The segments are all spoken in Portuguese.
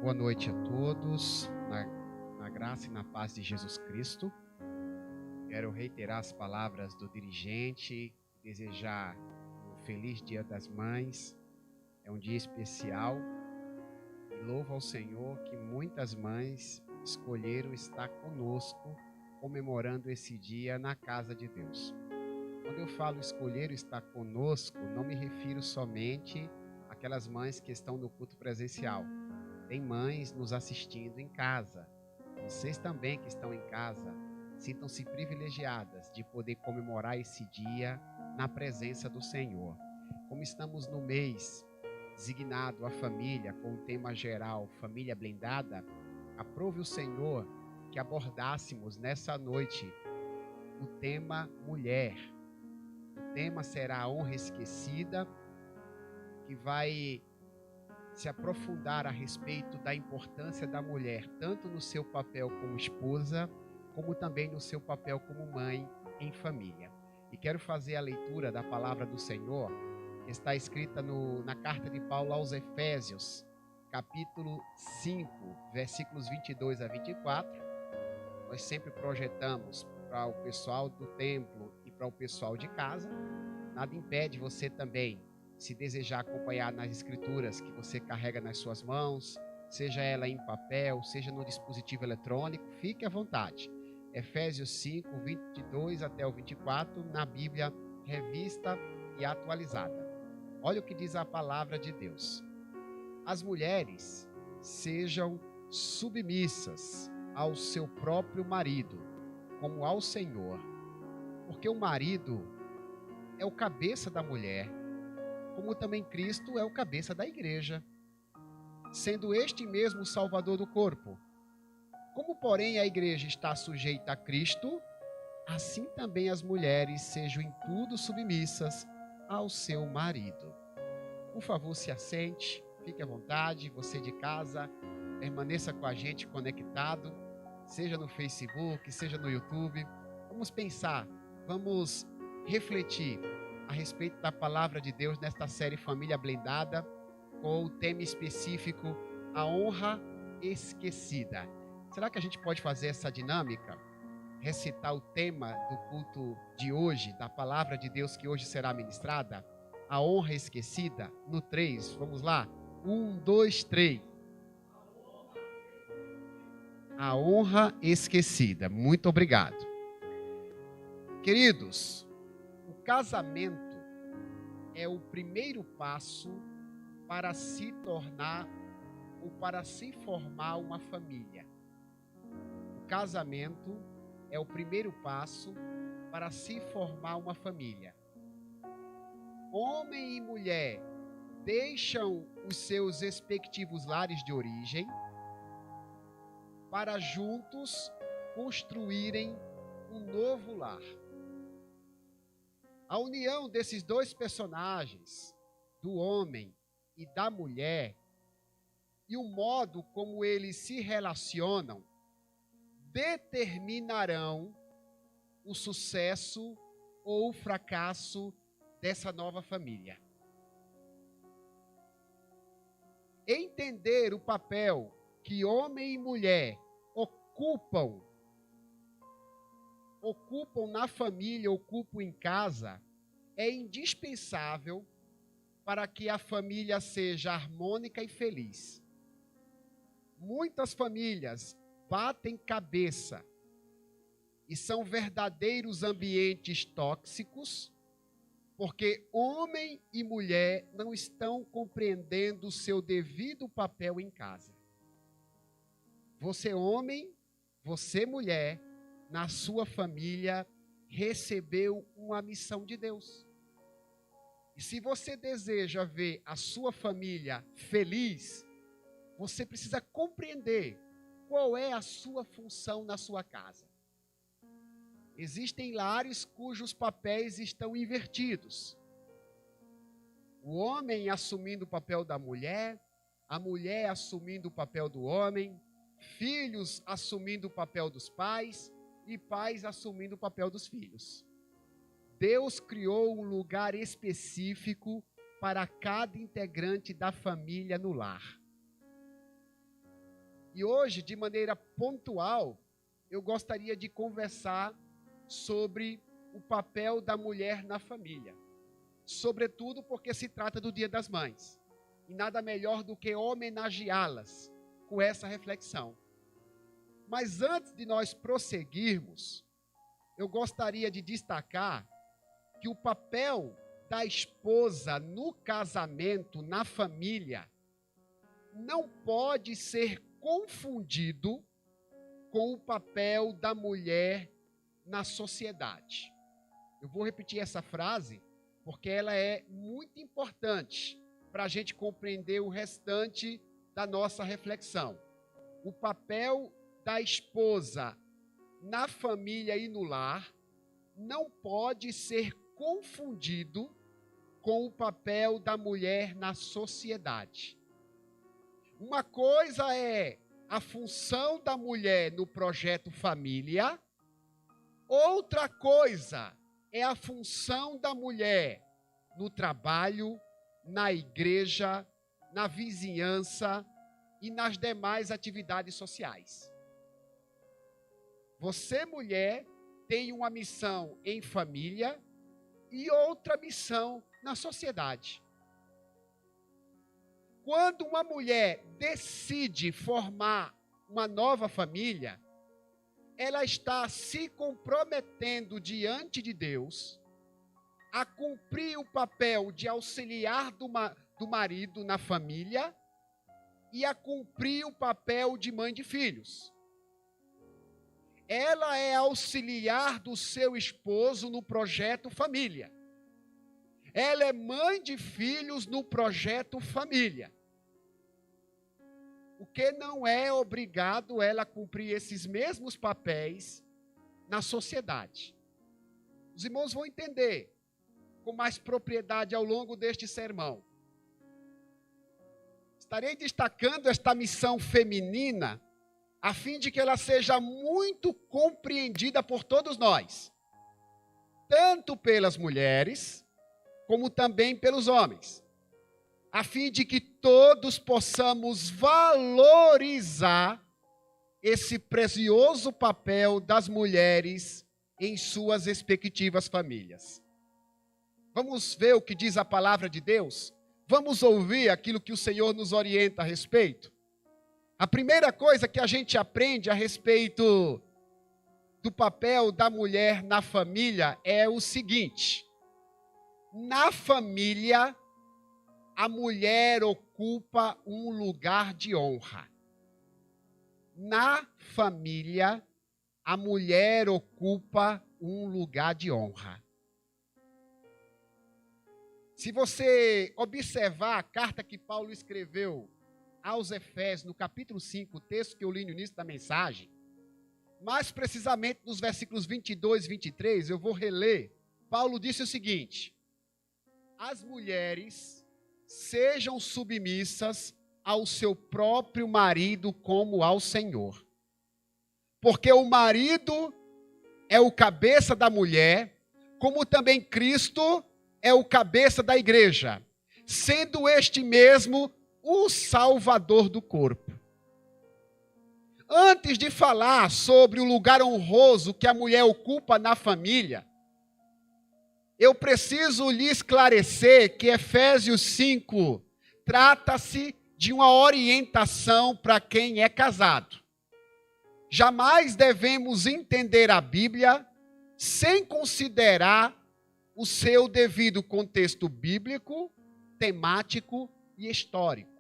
Boa noite a todos, na graça e na paz de Jesus Cristo. Quero reiterar as palavras do dirigente, desejar um feliz Dia das Mães. É um dia especial e louvo ao Senhor que muitas mães escolheram estar conosco, comemorando esse dia na casa de Deus. Quando eu falo escolher estar conosco, não me refiro somente àquelas mães que estão no culto presencial. Tem mães nos assistindo em casa. Vocês também que estão em casa, sintam-se privilegiadas de poder comemorar esse dia na presença do Senhor. Como estamos no mês designado à família, com o tema geral Família Blindada, aprove o Senhor que abordássemos nessa noite o tema Mulher. O tema será a honra esquecida, que vai se aprofundar a respeito da importância da mulher, tanto no seu papel como esposa, como também no seu papel como mãe em família. E quero fazer a leitura da palavra do Senhor, que está escrita na carta de Paulo aos Efésios, capítulo 5, versículos 22 a 24. Nós sempre projetamos para o pessoal do templo e para o pessoal de casa. Nada impede você também, se desejar acompanhar nas escrituras que você carrega nas suas mãos, seja ela em papel, seja no dispositivo eletrônico, fique à vontade. Efésios 5, 22 até o 24, na Bíblia revista e atualizada. Olha o que diz a palavra de Deus. As mulheres sejam submissas ao seu próprio marido, como ao Senhor, porque o marido é o cabeça da mulher, como também Cristo é o cabeça da igreja, sendo este mesmo o Salvador do corpo. Como, porém, a igreja está sujeita a Cristo, assim também as mulheres sejam em tudo submissas ao seu marido. Por favor, se assente, fique à vontade, você de casa, permaneça com a gente conectado, seja no Facebook, seja no YouTube. Vamos pensar, vamos refletir a respeito da palavra de Deus nesta série Família Blindada, com o tema específico, a honra esquecida. Será que a gente pode fazer essa dinâmica? Recitar o tema do culto de hoje, da palavra de Deus que hoje será ministrada? A honra esquecida, no 3, vamos lá? 1, 2, 3. A honra esquecida. Muito obrigado. Queridos, o casamento é o primeiro passo para se tornar ou para se formar uma família. O casamento é o primeiro passo para se formar uma família. Homem e mulher deixam os seus respectivos lares de origem para juntos construírem um novo lar. A união desses dois personagens, do homem e da mulher, e o modo como eles se relacionam, determinarão o sucesso ou o fracasso dessa nova família. Entender o papel que homem e mulher ocupam na família, ocupam em casa, é indispensável para que a família seja harmônica e feliz. Muitas famílias batem cabeça e são verdadeiros ambientes tóxicos, porque homem e mulher não estão compreendendo o seu devido papel em casa. Você homem, você mulher, na sua família, recebeu uma missão de Deus. E se você deseja ver a sua família feliz, você precisa compreender qual é a sua função na sua casa. Existem lares cujos papéis estão invertidos. O homem assumindo o papel da mulher, a mulher assumindo o papel do homem, filhos assumindo o papel dos pais e pais assumindo o papel dos filhos. Deus criou um lugar específico para cada integrante da família no lar. E hoje, de maneira pontual, eu gostaria de conversar sobre o papel da mulher na família. Sobretudo porque se trata do Dia das Mães. E nada melhor do que homenageá-las com essa reflexão. Mas antes de nós prosseguirmos, eu gostaria de destacar que o papel da esposa no casamento, na família, não pode ser confundido com o papel da mulher na sociedade. Eu vou repetir essa frase porque ela é muito importante para a gente compreender o restante da nossa reflexão. O papel da esposa na família e no lar não pode ser confundido com o papel da mulher na sociedade. Uma coisa é a função da mulher no projeto família, outra coisa é a função da mulher no trabalho, na igreja, na vizinhança e nas demais atividades sociais. Você, mulher, tem uma missão em família e outra missão na sociedade. Quando uma mulher decide formar uma nova família, ela está se comprometendo diante de Deus a cumprir o papel de auxiliar do marido na família e a cumprir o papel de mãe de filhos. Ela é auxiliar do seu esposo no projeto família. Ela é mãe de filhos no projeto família. O que não é obrigado ela a cumprir esses mesmos papéis na sociedade. Os irmãos vão entender com mais propriedade ao longo deste sermão. Estarei destacando esta missão feminina a fim de que ela seja muito compreendida por todos nós, tanto pelas mulheres, como também pelos homens, a fim de que todos possamos valorizar esse precioso papel das mulheres em suas respectivas famílias. Vamos ver o que diz a palavra de Deus? Vamos ouvir aquilo que o Senhor nos orienta a respeito? A primeira coisa que a gente aprende a respeito do papel da mulher na família é o seguinte: na família, a mulher ocupa um lugar de honra. Na família, a mulher ocupa um lugar de honra. Se você observar a carta que Paulo escreveu aos Efésios, no capítulo 5, o texto que eu li no início da mensagem, mais precisamente nos versículos 22 e 23, eu vou reler. Paulo disse o seguinte: as mulheres sejam submissas ao seu próprio marido como ao Senhor. Porque o marido é o cabeça da mulher, como também Cristo é o cabeça da igreja, sendo este mesmo o Salvador do corpo. Antes de falar sobre o lugar honroso que a mulher ocupa na família, eu preciso lhe esclarecer que Efésios 5 trata-se de uma orientação para quem é casado. Jamais devemos entender a Bíblia sem considerar o seu devido contexto bíblico, temático e histórico.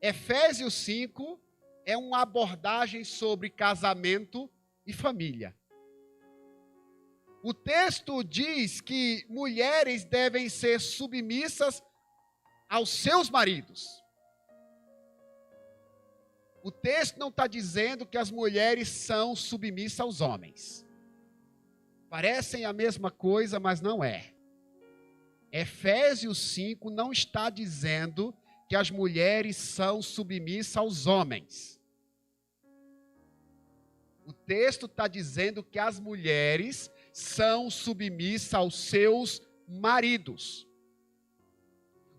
Efésios 5 é uma abordagem sobre casamento e família. O texto diz que mulheres devem ser submissas aos seus maridos. O texto não está dizendo que as mulheres são submissas aos homens. Parecem a mesma coisa, mas não é. Efésios 5 não está dizendo que as mulheres são submissas aos homens. O texto está dizendo que as mulheres são submissas aos seus maridos.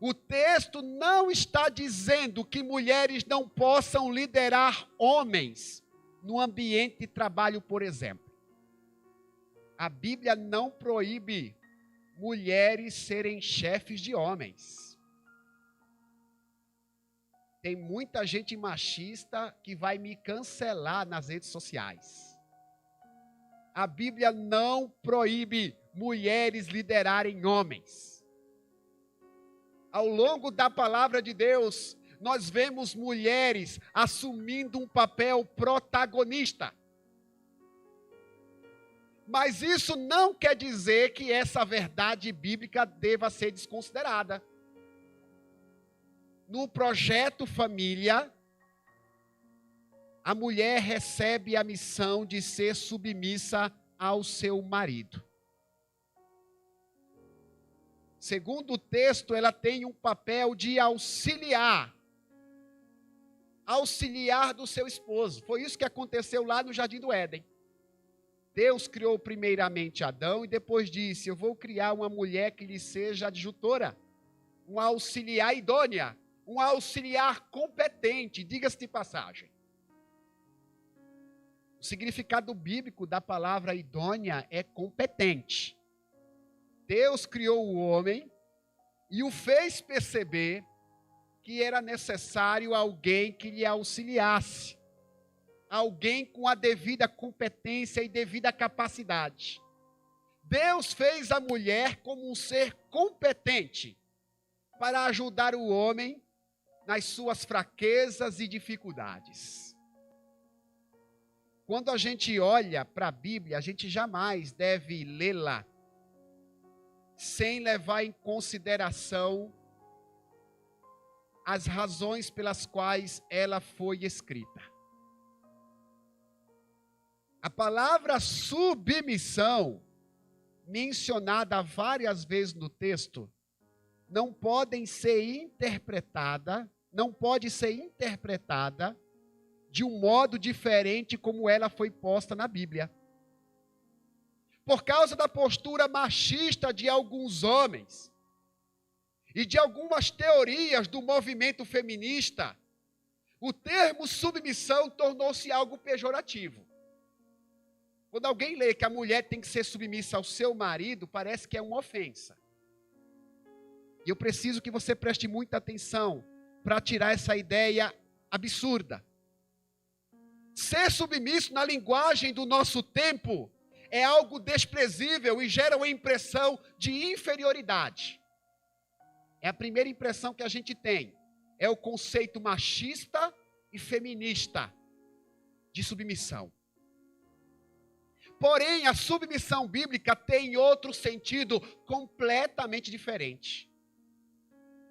O texto não está dizendo que mulheres não possam liderar homens no ambiente de trabalho, por exemplo. A Bíblia não proíbe mulheres serem chefes de homens. Tem muita gente machista que vai me cancelar nas redes sociais. A Bíblia não proíbe mulheres liderarem homens. Ao longo da palavra de Deus, nós vemos mulheres assumindo um papel protagonista. Mas isso não quer dizer que essa verdade bíblica deva ser desconsiderada. No projeto família, a mulher recebe a missão de ser submissa ao seu marido. Segundo o texto, ela tem um papel de auxiliar do seu esposo. Foi isso que aconteceu lá no Jardim do Éden. Deus criou primeiramente Adão e depois disse: eu vou criar uma mulher que lhe seja adjutora, uma auxiliar idônea, um auxiliar competente, diga-se de passagem. O significado bíblico da palavra idônea é competente. Deus criou o homem e o fez perceber que era necessário alguém que lhe auxiliasse, alguém com a devida competência e devida capacidade. Deus fez a mulher como um ser competente para ajudar o homem nas suas fraquezas e dificuldades. Quando a gente olha para a Bíblia, a gente jamais deve lê-la sem levar em consideração as razões pelas quais ela foi escrita. A palavra submissão, mencionada várias vezes no texto, não pode ser interpretada de um modo diferente como ela foi posta na Bíblia. Por causa da postura machista de alguns homens e de algumas teorias do movimento feminista, o termo submissão tornou-se algo pejorativo. Quando alguém lê que a mulher tem que ser submissa ao seu marido, parece que é uma ofensa. E eu preciso que você preste muita atenção para tirar essa ideia absurda. Ser submisso na linguagem do nosso tempo é algo desprezível e gera uma impressão de inferioridade. É a primeira impressão que a gente tem. É o conceito machista e feminista de submissão. Porém, a submissão bíblica tem outro sentido completamente diferente.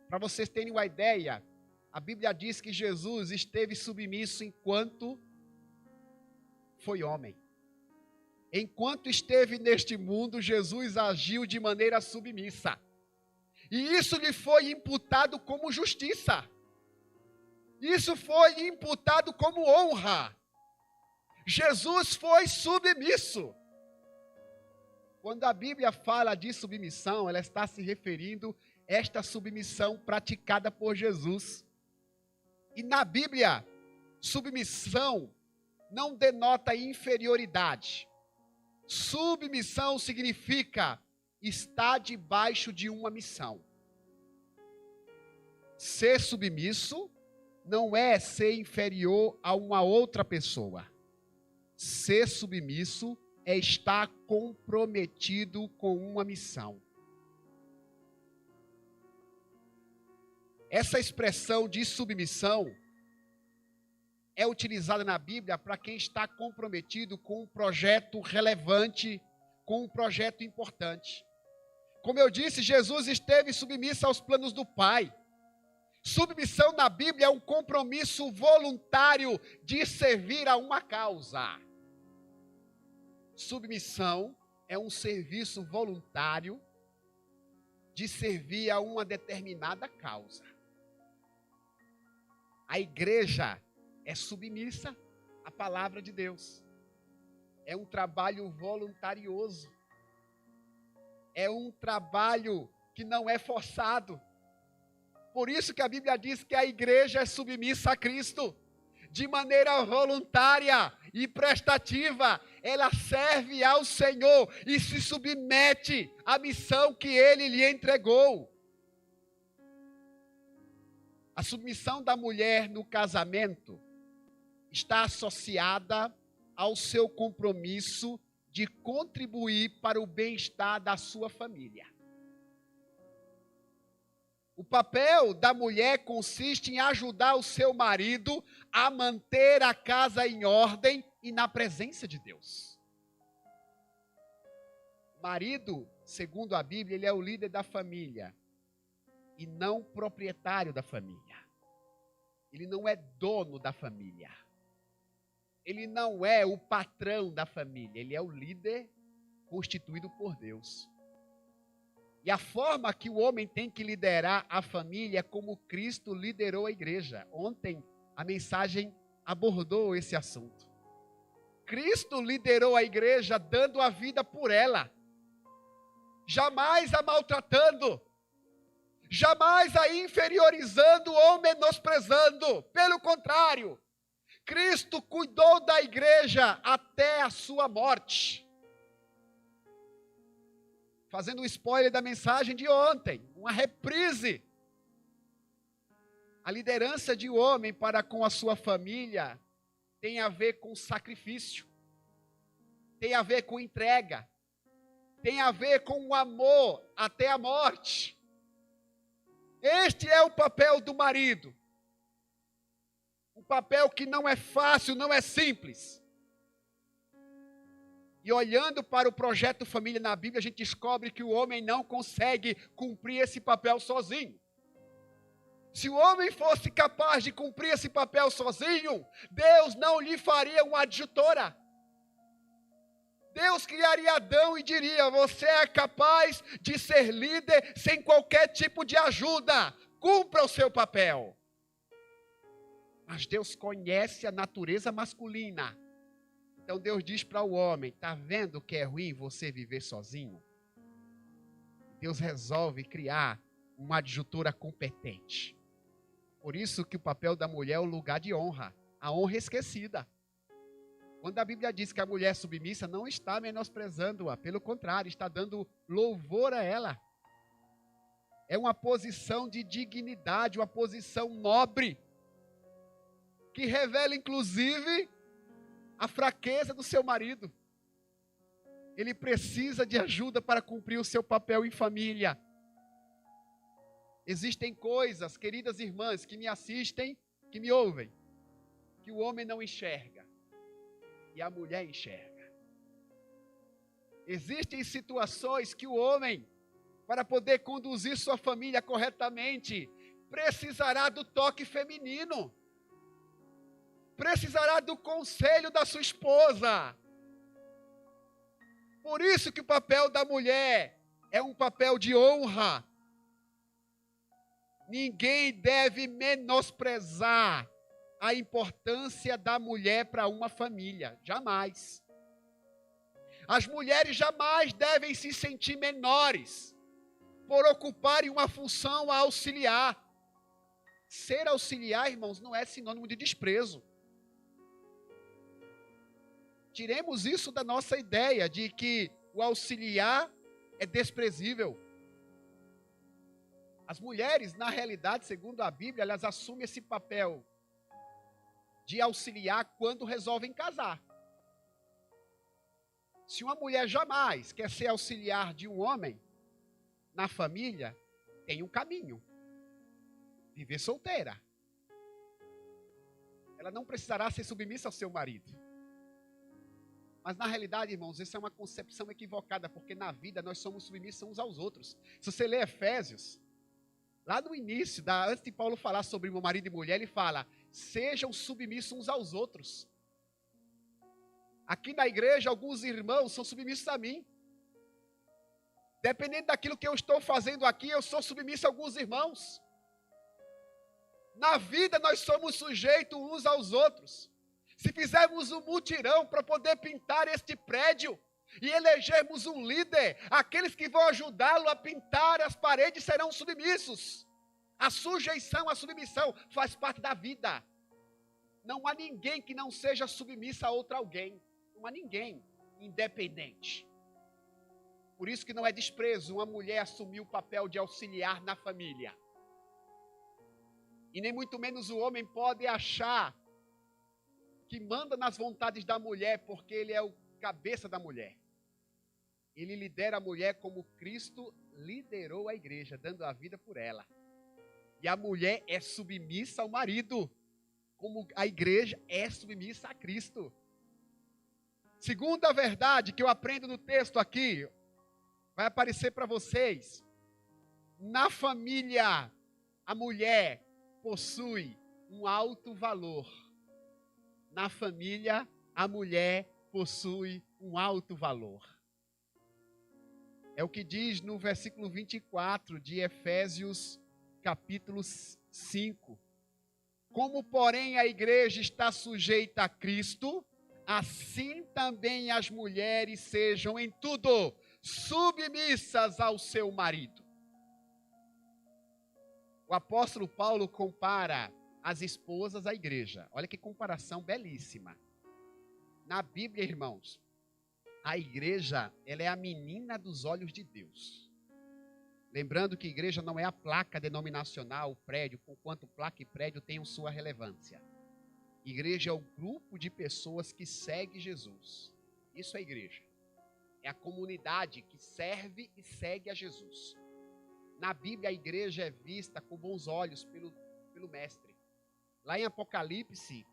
Para vocês terem uma ideia, a Bíblia diz que Jesus esteve submisso enquanto foi homem. Enquanto esteve neste mundo, Jesus agiu de maneira submissa. E isso lhe foi imputado como justiça. Isso foi imputado como honra. Jesus foi submisso. Quando a Bíblia fala de submissão, ela está se referindo a esta submissão praticada por Jesus. E na Bíblia, submissão não denota inferioridade. Submissão significa estar debaixo de uma missão. Ser submisso não é ser inferior a uma outra pessoa. Ser submisso é estar comprometido com uma missão. Essa expressão de submissão é utilizada na Bíblia para quem está comprometido com um projeto relevante, com um projeto importante. Como eu disse, Jesus esteve submisso aos planos do Pai. Submissão na Bíblia é um compromisso voluntário de servir a uma causa. Submissão é um serviço voluntário de servir a uma determinada causa. A igreja é submissa à palavra de Deus. É um trabalho voluntarioso. É um trabalho que não é forçado. Por isso que a Bíblia diz que a igreja é submissa a Cristo. De maneira voluntária e prestativa, ela serve ao Senhor e se submete à missão que Ele lhe entregou. A submissão da mulher no casamento está associada ao seu compromisso de contribuir para o bem-estar da sua família. O papel da mulher consiste em ajudar o seu marido a manter a casa em ordem e na presença de Deus. O marido, segundo a Bíblia, ele é o líder da família e não proprietário da família. Ele não é dono da família. Ele não é o patrão da família. Ele é o líder constituído por Deus. E a forma que o homem tem que liderar a família é como Cristo liderou a igreja. Ontem a mensagem abordou esse assunto. Cristo liderou a igreja dando a vida por ela. Jamais a maltratando. Jamais a inferiorizando ou menosprezando. Pelo contrário, Cristo cuidou da igreja até a sua morte. Fazendo um spoiler da mensagem de ontem, uma reprise. A liderança de um homem para com a sua família tem a ver com sacrifício, tem a ver com entrega, tem a ver com o amor até a morte. Este é o papel do marido. Um papel que não é fácil, não é simples. E olhando para o projeto família na Bíblia, a gente descobre que o homem não consegue cumprir esse papel sozinho. Se o homem fosse capaz de cumprir esse papel sozinho, Deus não lhe faria uma adjutora. Deus criaria Adão e diria: você é capaz de ser líder sem qualquer tipo de ajuda. Cumpra o seu papel. Mas Deus conhece a natureza masculina. Então Deus diz para o homem: está vendo que é ruim você viver sozinho? Deus resolve criar uma adjutora competente. Por isso que o papel da mulher é um lugar de honra. A honra esquecida. Quando a Bíblia diz que a mulher é submissa, não está menosprezando-a. Pelo contrário, está dando louvor a ela. É uma posição de dignidade, uma posição nobre. Que revela, inclusive, a fraqueza do seu marido. Ele precisa de ajuda para cumprir o seu papel em família. Existem coisas, queridas irmãs, que me assistem, que me ouvem, que o homem não enxerga e a mulher enxerga. Existem situações que o homem, para poder conduzir sua família corretamente, precisará do toque feminino. Precisará do conselho da sua esposa. Por isso que o papel da mulher é um papel de honra. Ninguém deve menosprezar a importância da mulher para uma família. Jamais. As mulheres jamais devem se sentir menores por ocuparem uma função auxiliar. Ser auxiliar, irmãos, não é sinônimo de desprezo. Tiremos isso da nossa ideia de que o auxiliar é desprezível. As mulheres, na realidade, segundo a Bíblia, elas assumem esse papel de auxiliar quando resolvem casar. Se uma mulher jamais quer ser auxiliar de um homem na família, tem um caminho: viver solteira. Ela não precisará ser submissa ao seu marido. Mas na realidade, irmãos, isso é uma concepção equivocada, porque na vida nós somos submissos uns aos outros. Se você ler Efésios, lá no início, antes de Paulo falar sobre meu marido e mulher, ele fala: sejam submissos uns aos outros. Aqui na igreja, alguns irmãos são submissos a mim. Dependendo daquilo que eu estou fazendo aqui, eu sou submisso a alguns irmãos. Na vida, nós somos sujeitos uns aos outros. Se fizermos um mutirão para poder pintar este prédio e elegermos um líder, aqueles que vão ajudá-lo a pintar as paredes serão submissos. A sujeição, a submissão faz parte da vida. Não há ninguém que não seja submissa a outro alguém. Não há ninguém independente. Por isso que não é desprezo uma mulher assumir o papel de auxiliar na família. E nem muito menos o homem pode achar que manda nas vontades da mulher porque ele é o cabeça da mulher. Ele lidera a mulher como Cristo liderou a igreja, dando a vida por ela. E a mulher é submissa ao marido, como a igreja é submissa a Cristo. Segunda verdade que eu aprendo no texto aqui, vai aparecer para vocês. Na família, a mulher possui um alto valor. Na família, a mulher possui um alto valor. É o que diz no versículo 24 de Efésios, capítulo 5. Como, porém, a igreja está sujeita a Cristo, assim também as mulheres sejam em tudo submissas ao seu marido. O apóstolo Paulo compara as esposas à igreja. Olha que comparação belíssima. Na Bíblia, irmãos, a igreja, ela é a menina dos olhos de Deus. Lembrando que igreja não é a placa denominacional, o prédio, conquanto placa e prédio tenham sua relevância. Igreja é o grupo de pessoas que segue Jesus. Isso é igreja. É a comunidade que serve e segue a Jesus. Na Bíblia, a igreja é vista com bons olhos pelo Mestre. Lá em Apocalipse,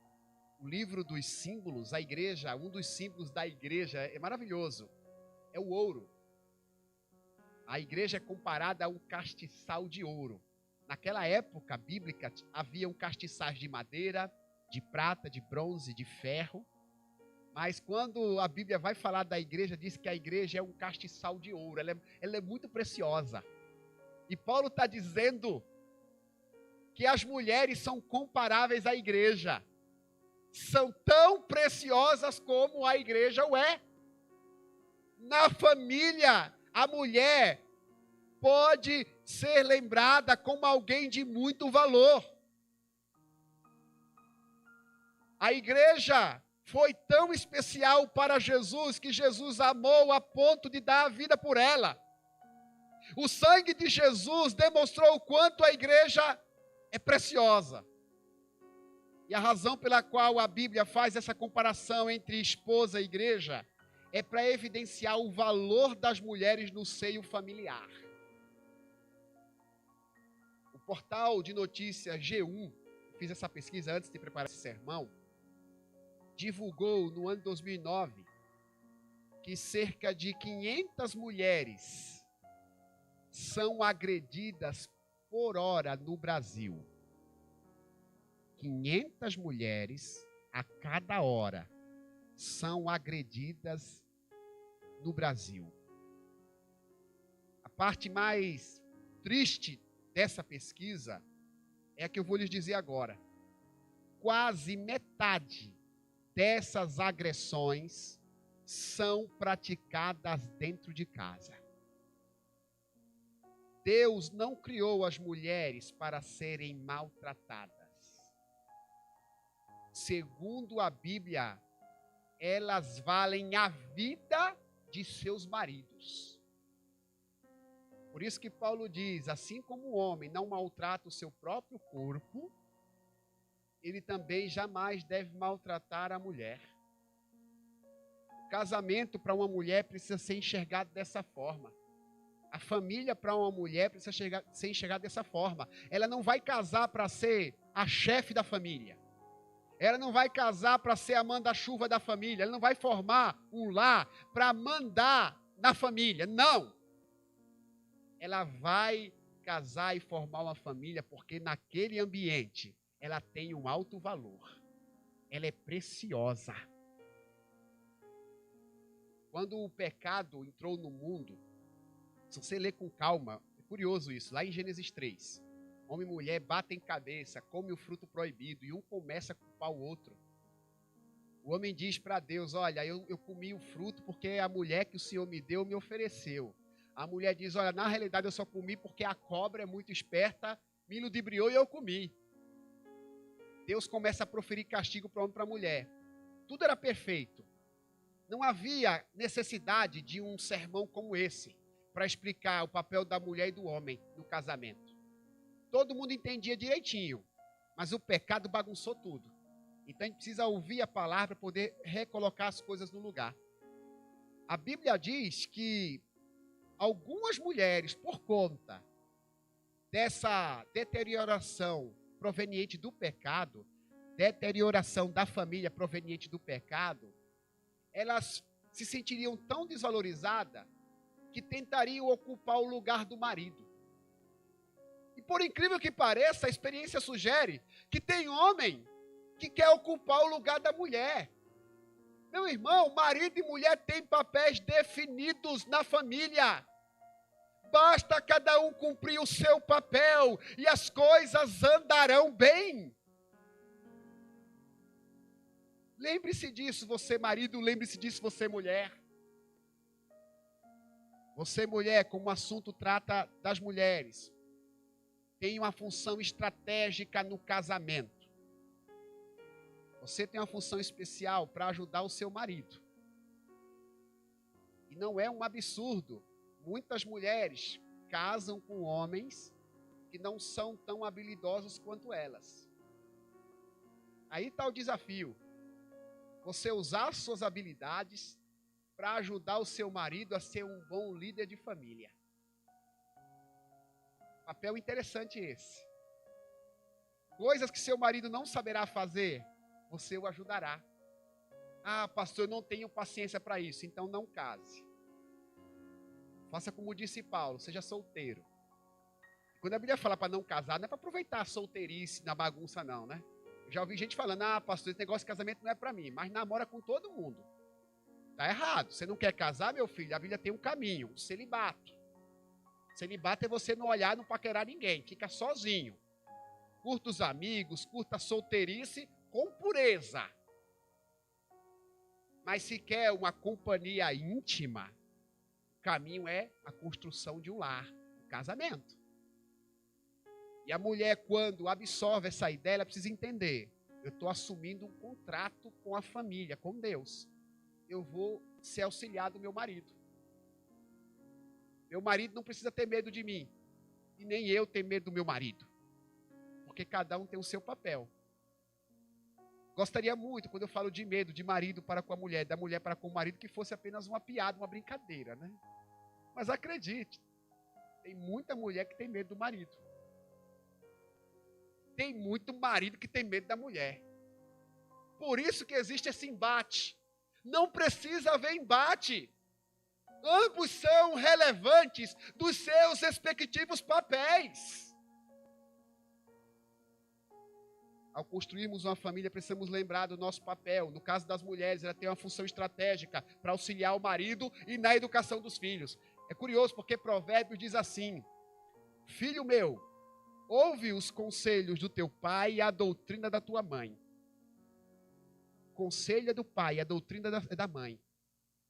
o livro dos símbolos, a igreja, um dos símbolos da igreja é maravilhoso. É o ouro. A igreja é comparada a um castiçal de ouro. Naquela época bíblica, havia castiçais de madeira, de prata, de bronze, de ferro. Mas quando a Bíblia vai falar da igreja, diz que a igreja é um castiçal de ouro. Ela é muito preciosa. E Paulo está dizendo que as mulheres são comparáveis à igreja. São tão preciosas como a igreja o é. Na família, a mulher pode ser lembrada como alguém de muito valor. A igreja foi tão especial para Jesus que Jesus amou a ponto de dar a vida por ela. O sangue de Jesus demonstrou o quanto a igreja é preciosa. E a razão pela qual a Bíblia faz essa comparação entre esposa e igreja é para evidenciar o valor das mulheres no seio familiar. O portal de notícias G1, fiz essa pesquisa antes de preparar esse sermão, divulgou no ano 2009 que cerca de 500 mulheres são agredidas por hora no Brasil. 500 mulheres a cada hora são agredidas no Brasil. A parte mais triste dessa pesquisa é a que eu vou lhes dizer agora. Quase metade dessas agressões são praticadas dentro de casa. Deus não criou as mulheres para serem maltratadas. Segundo a Bíblia, elas valem a vida de seus maridos. Por isso que Paulo diz, assim como o homem não maltrata o seu próprio corpo, ele também jamais deve maltratar a mulher. O casamento para uma mulher precisa ser enxergado dessa forma. A família para uma mulher precisa ser enxergada dessa forma. Ela não vai casar para ser a chefe da família. Ela não vai casar para ser a manda-chuva da família. Ela não vai formar um lar para mandar na família. Não! Ela vai casar e formar uma família porque naquele ambiente ela tem um alto valor. Ela é preciosa. Quando o pecado entrou no mundo, se você ler com calma, é curioso isso, lá em Gênesis 3, homem e mulher batem cabeça, comem o fruto proibido e um começa a culpar o outro. O homem diz para Deus, olha, eu comi o fruto porque a mulher que o Senhor me deu me ofereceu. A mulher diz, olha, na realidade eu só comi porque a cobra é muito esperta me ludibriou e eu comi. Deus começa a proferir castigo para o homem e para a mulher. Tudo era perfeito. Não havia necessidade de um sermão como esse para explicar o papel da mulher e do homem no casamento. Todo mundo entendia direitinho, mas o pecado bagunçou tudo. Então a gente precisa ouvir a palavra para poder recolocar as coisas no lugar. A Bíblia diz que algumas mulheres, por conta dessa deterioração proveniente do pecado, deterioração da família proveniente do pecado, elas se sentiriam tão desvalorizadas que tentariam ocupar o lugar do marido. E por incrível que pareça, a experiência sugere que tem homem que quer ocupar o lugar da mulher. Meu irmão, marido e mulher têm papéis definidos na família. Basta cada um cumprir o seu papel e as coisas andarão bem. Lembre-se disso, você marido, lembre-se disso, você mulher. Você mulher, como o assunto trata das mulheres, tem uma função estratégica no casamento. Você tem uma função especial para ajudar o seu marido. E não é um absurdo. Muitas mulheres casam com homens que não são tão habilidosos quanto elas. Aí está o desafio. Você usar suas habilidades para ajudar o seu marido a ser um bom líder de família. Papel interessante esse. Coisas que seu marido não saberá fazer, você o ajudará. Ah, pastor, eu não tenho paciência para isso, então não case. Faça como disse Paulo, seja solteiro. Quando a Bíblia fala para não casar, não é para aproveitar a solteirice na bagunça não, né? Eu já ouvi gente falando, pastor, esse negócio de casamento não é para mim, mas namora com todo mundo. Está errado, você não quer casar, meu filho, a Bíblia tem um caminho, o celibato. Celibato é você não olhar, não paquerar ninguém, fica sozinho. Curta os amigos, curta a solteirice com pureza. Mas se quer uma companhia íntima, o caminho é a construção de um lar, um casamento. E a mulher, quando absorve essa ideia, ela precisa entender. Eu estou assumindo um contrato com a família, com Deus. Eu vou ser auxiliar do meu marido. Meu marido não precisa ter medo de mim. E nem eu ter medo do meu marido. Porque cada um tem o seu papel. Gostaria muito, quando eu falo de medo de marido para com a mulher, da mulher para com o marido, que fosse apenas uma piada, uma brincadeira, né? Mas acredite, tem muita mulher que tem medo do marido. Tem muito marido que tem medo da mulher. Por isso que existe esse embate. Não precisa haver embate. Ambos são relevantes dos seus respectivos papéis. Ao construirmos uma família, precisamos lembrar do nosso papel. No caso das mulheres, ela tem uma função estratégica para auxiliar o marido e na educação dos filhos. É curioso porque Provérbios diz assim: filho meu, ouve os conselhos do teu pai e a doutrina da tua mãe. O conselho é do pai, a doutrina é da mãe.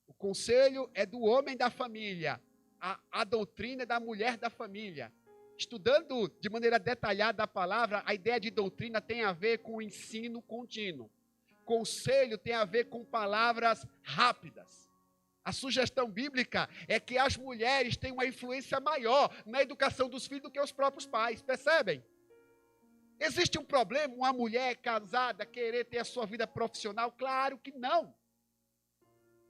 O conselho é do homem da família, a doutrina é da mulher da família. Estudando de maneira detalhada a palavra, a ideia de doutrina tem a ver com o ensino contínuo. Conselho tem a ver com palavras rápidas. A sugestão bíblica é que as mulheres têm uma influência maior na educação dos filhos do que os próprios pais, percebem? Existe um problema, uma mulher casada querer ter a sua vida profissional? Claro que não.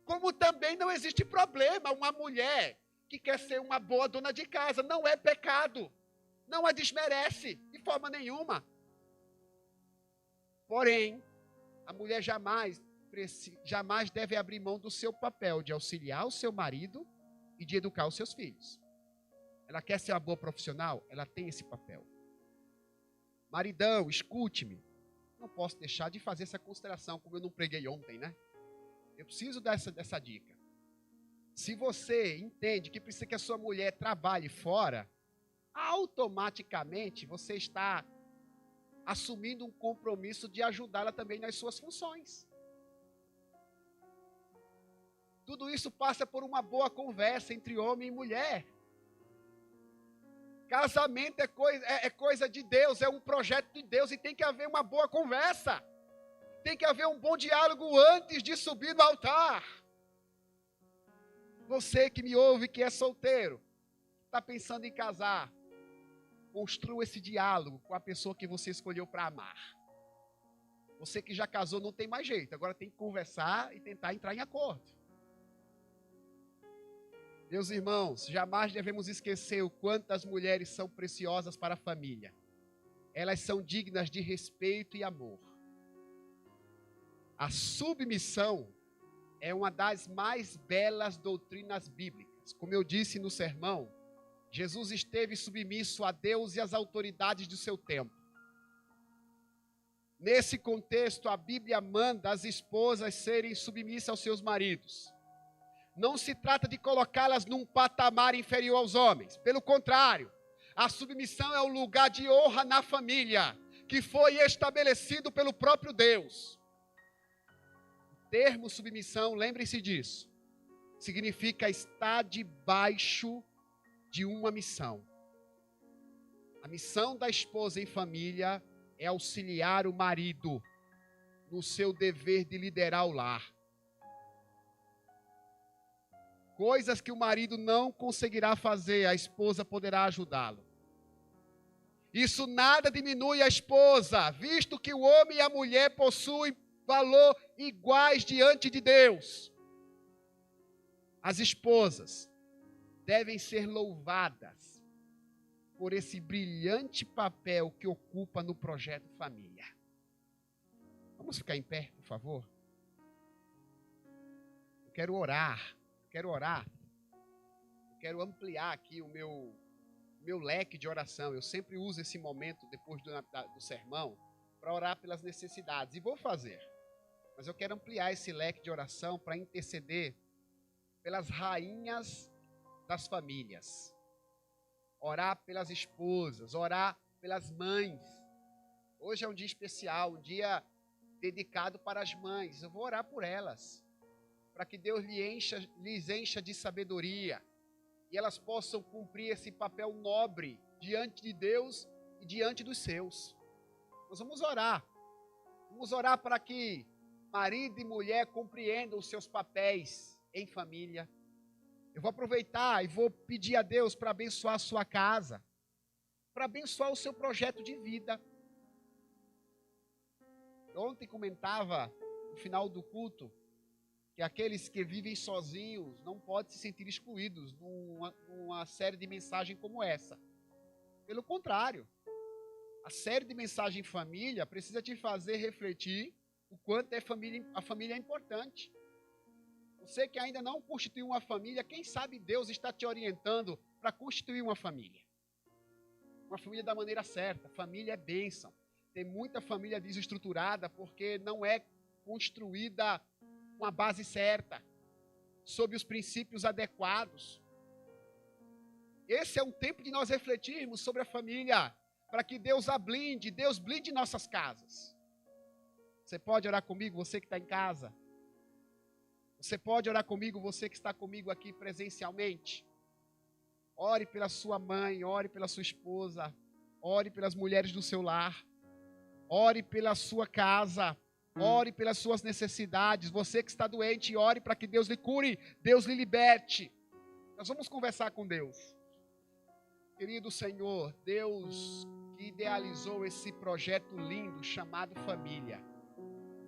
Como também não existe problema uma mulher que quer ser uma boa dona de casa. Não é pecado. Não a desmerece de forma nenhuma. Porém, a mulher jamais deve abrir mão do seu papel de auxiliar o seu marido e de educar os seus filhos. Ela quer ser uma boa profissional? Ela tem esse papel. Maridão, escute-me. Não posso deixar de fazer essa consideração, como eu não preguei ontem, né? Eu preciso dessa dica. Se você entende que precisa que a sua mulher trabalhe fora, automaticamente você está assumindo um compromisso de ajudá-la também nas suas funções. Tudo isso passa por uma boa conversa entre homem e mulher. Casamento é coisa de Deus, é um projeto de Deus e tem que haver uma boa conversa. Tem que haver um bom diálogo antes de subir no altar. Você que me ouve, que é solteiro, está pensando em casar, construa esse diálogo com a pessoa que você escolheu para amar. Você que já casou não tem mais jeito, agora tem que conversar e tentar entrar em acordo. Meus irmãos, jamais devemos esquecer o quanto as mulheres são preciosas para a família. Elas são dignas de respeito e amor. A submissão é uma das mais belas doutrinas bíblicas. Como eu disse no sermão, Jesus esteve submisso a Deus e às autoridades do seu tempo. Nesse contexto, a Bíblia manda as esposas serem submissas aos seus maridos. Não se trata de colocá-las num patamar inferior aos homens. Pelo contrário, a submissão é um lugar de honra na família, que foi estabelecido pelo próprio Deus. O termo submissão, lembrem-se disso, significa estar debaixo de uma missão. A missão da esposa em família é auxiliar o marido no seu dever de liderar o lar. Coisas que o marido não conseguirá fazer, a esposa poderá ajudá-lo. Isso nada diminui a esposa, visto que o homem e a mulher possuem valor iguais diante de Deus. As esposas devem ser louvadas por esse brilhante papel que ocupa no projeto família. Vamos ficar em pé, por favor? Eu quero orar. Quero ampliar aqui o meu leque de oração. Eu sempre uso esse momento depois do sermão para orar pelas necessidades. E vou fazer. Mas eu quero ampliar esse leque de oração para interceder pelas rainhas das famílias. Orar pelas esposas, orar pelas mães. Hoje é um dia especial, um dia dedicado para as mães. Eu vou orar por elas, para que Deus lhes encha de sabedoria e elas possam cumprir esse papel nobre diante de Deus e diante dos seus. Nós vamos orar para que marido e mulher compreendam os seus papéis em família. Eu vou aproveitar e vou pedir a Deus para abençoar a sua casa, para abençoar o seu projeto de vida. Ontem comentava, no final do culto, que aqueles que vivem sozinhos não podem se sentir excluídos numa série de mensagens como essa. Pelo contrário, a série de mensagem família precisa te fazer refletir o quanto a família é importante. Você que ainda não constituiu uma família, quem sabe Deus está te orientando para constituir uma família. Uma família da maneira certa. Família é bênção. Tem muita família desestruturada porque não é construída com a base certa, sob os princípios adequados. Esse é um tempo de nós refletirmos sobre a família, para que Deus blinde nossas casas. Você pode orar comigo, você que está em casa? Você pode orar comigo, você que está comigo aqui presencialmente? Ore pela sua mãe, ore pela sua esposa, ore pelas mulheres do seu lar, ore pela sua casa, ore pelas suas necessidades. Você que está doente, ore para que Deus lhe cure, Deus lhe liberte. Nós vamos conversar com Deus. Querido Senhor, Deus que idealizou esse projeto lindo chamado família.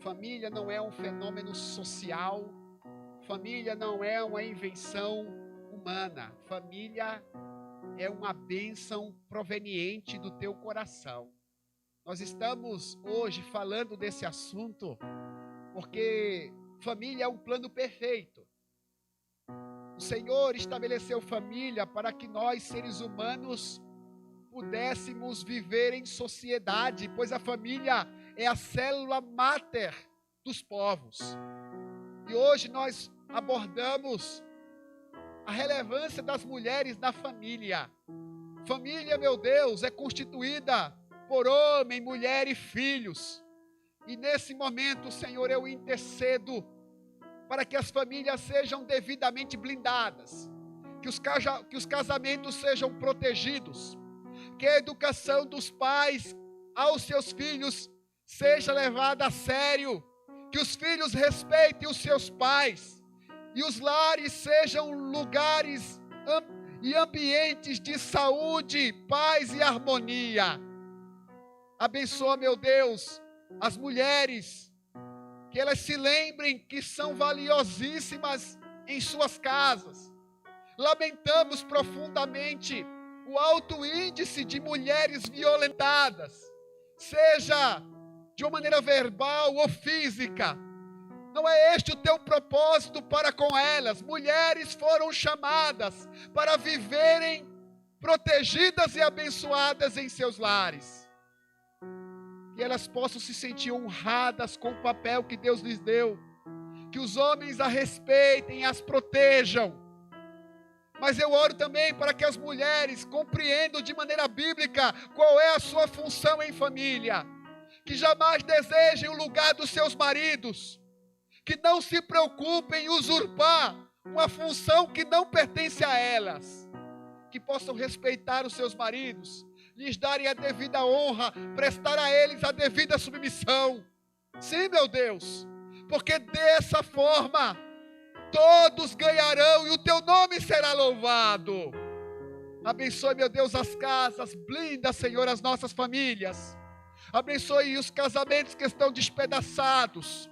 Família não é um fenômeno social, família não é uma invenção humana. Família é uma bênção proveniente do teu coração. Nós estamos hoje falando desse assunto porque família é um plano perfeito. O Senhor estabeleceu família para que nós, seres humanos, pudéssemos viver em sociedade, pois a família é a célula máter dos povos. E hoje nós abordamos a relevância das mulheres na família. Família, meu Deus, é constituída por homem, mulher e filhos. E nesse momento, Senhor, eu intercedo para que as famílias sejam devidamente blindadas, que os casamentos sejam protegidos, que a educação dos pais aos seus filhos seja levada a sério, que os filhos respeitem os seus pais e os lares sejam lugares e ambientes de saúde, paz e harmonia. Abençoa, meu Deus, as mulheres, que elas se lembrem que são valiosíssimas em suas casas. Lamentamos profundamente o alto índice de mulheres violentadas, seja de uma maneira verbal ou física. Não é este o teu propósito para com elas. Mulheres foram chamadas para viverem protegidas e abençoadas em seus lares. Que elas possam se sentir honradas com o papel que Deus lhes deu. Que os homens a respeitem e as protejam. Mas eu oro também para que as mulheres compreendam de maneira bíblica qual é a sua função em família. Que jamais desejem o lugar dos seus maridos. Que não se preocupem em usurpar uma função que não pertence a elas. Que possam respeitar os seus maridos, lhes darem a devida honra, prestar a eles a devida submissão. Sim, meu Deus, porque dessa forma todos ganharão e o teu nome será louvado. Abençoe, meu Deus, as casas, blinda, Senhor, as nossas famílias. Abençoe os casamentos que estão despedaçados.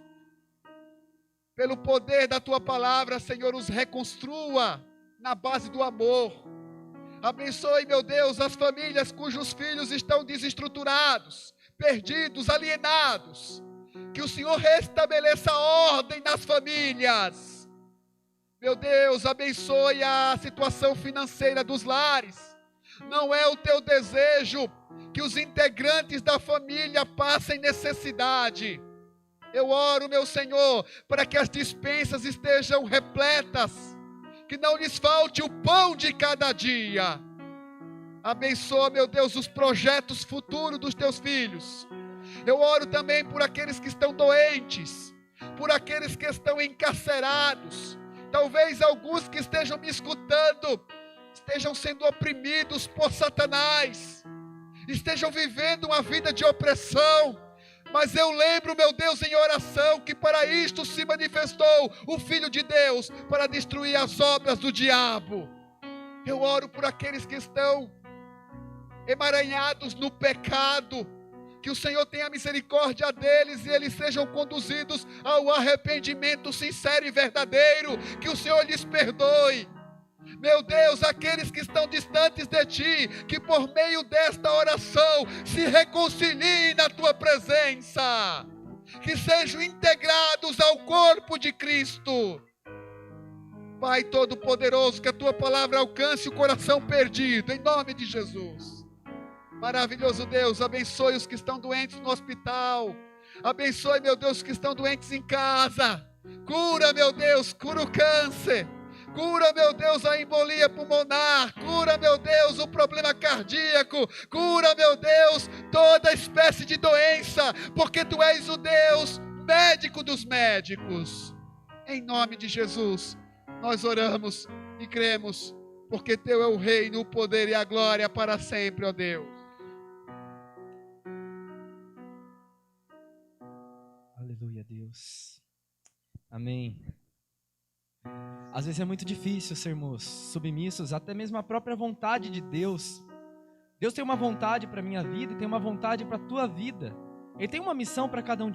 Pelo poder da tua palavra, Senhor, os reconstrua na base do amor. Abençoe, meu Deus, as famílias cujos filhos estão desestruturados, perdidos, alienados. Que o Senhor restabeleça a ordem nas famílias. Meu Deus, abençoe a situação financeira dos lares. Não é o teu desejo que os integrantes da família passem necessidade. Eu oro, meu Senhor, para que as despensas estejam repletas, que não lhes falte o pão de cada dia. Abençoa, meu Deus, os projetos futuros dos teus filhos. Eu oro também por aqueles que estão doentes, por aqueles que estão encarcerados. Talvez alguns que estejam me escutando estejam sendo oprimidos por Satanás, estejam vivendo uma vida de opressão. Mas eu lembro, meu Deus, em oração, que para isto se manifestou o Filho de Deus, para destruir as obras do diabo. Eu oro por aqueles que estão emaranhados no pecado, que o Senhor tenha misericórdia deles e eles sejam conduzidos ao arrependimento sincero e verdadeiro, que o Senhor lhes perdoe. Meu Deus, aqueles que estão distantes de Ti, que por meio desta oração se reconciliem na Tua presença, que sejam integrados ao corpo de Cristo. Pai Todo-Poderoso, que a Tua palavra alcance o coração perdido, em nome de Jesus. Maravilhoso Deus, abençoe os que estão doentes no hospital, abençoe, meu Deus, os que estão doentes em casa, cura, meu Deus, cura o câncer. Cura, meu Deus, a embolia pulmonar. Cura, meu Deus, o problema cardíaco. Cura, meu Deus, toda espécie de doença. Porque Tu és o Deus médico dos médicos. Em nome de Jesus, nós oramos e cremos. Porque Teu é o reino, o poder e a glória para sempre, ó Deus. Aleluia, Deus. Amém. Às vezes é muito difícil sermos submissos, até mesmo à própria vontade de Deus. Deus tem uma vontade para a minha vida e tem uma vontade para a tua vida. Ele tem uma missão para cada um de nós.